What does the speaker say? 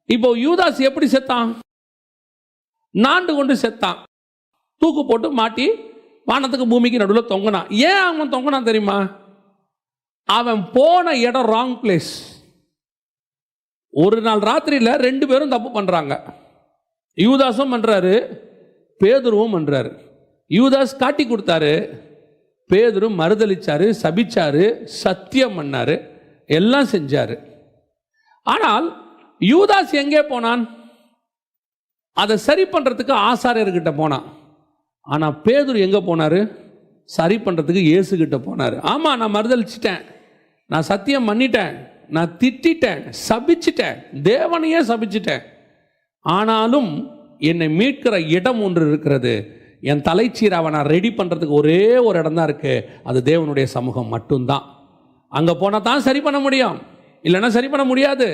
இப்போ யூதாஸ் எப்படி செத்தான்? நாண்டு கொண்டு செத்தான். தூக்கு போட்டு மாட்டி வானத்துக்கு பூமிக்கு நடுவில் தொங்கினான். ஏன் அவன் தொங்கினான் தெரியுமா? அவன் போன இடம் ராங் பிளேஸ். ஒரு நாள் ராத்திரியில் 2 பேரும் தப்பு பண்றாங்க. யூதாஸும் பண்றாரு, பேதுருவும் பண்றாரு. யூதாஸ் காட்டி கொடுத்தாரு, பேதுரு மறுதலிச்சாரு, சபிச்சாரு, சத்தியம் பண்ணாரு, எல்லாம் செஞ்சாரு. ஆனால் யூதாஸ் எங்கே போனான்? அதை சரி பண்றதுக்கு ஆசாரியர்கிட்ட போனான். ஆனா பேதுரு எங்க போனாரு? சரி பண்றதுக்கு இயேசு கிட்ட போனாரு. ஆமா, நான் மறுதலிச்சிட்டேன், நான் சத்தியம் பண்ணிட்டேன், நான் திட்டிட்டேன், சபிச்சிட்டேன், தேவனையே சபிச்சிட்டேன். ஆனாலும் என்னை மீட்கிற இடம் ஒன்று இருக்கிறது. என் தலைச்சீராவை நான் ரெடி பண்றதுக்கு ஒரே ஒரு இடம் தான் இருக்கு, அது தேவனுடைய சமூகம் மட்டும்தான். அங்க போனா தான் சரி பண்ண முடியும், இல்லைன்னா சரி பண்ண முடியாது.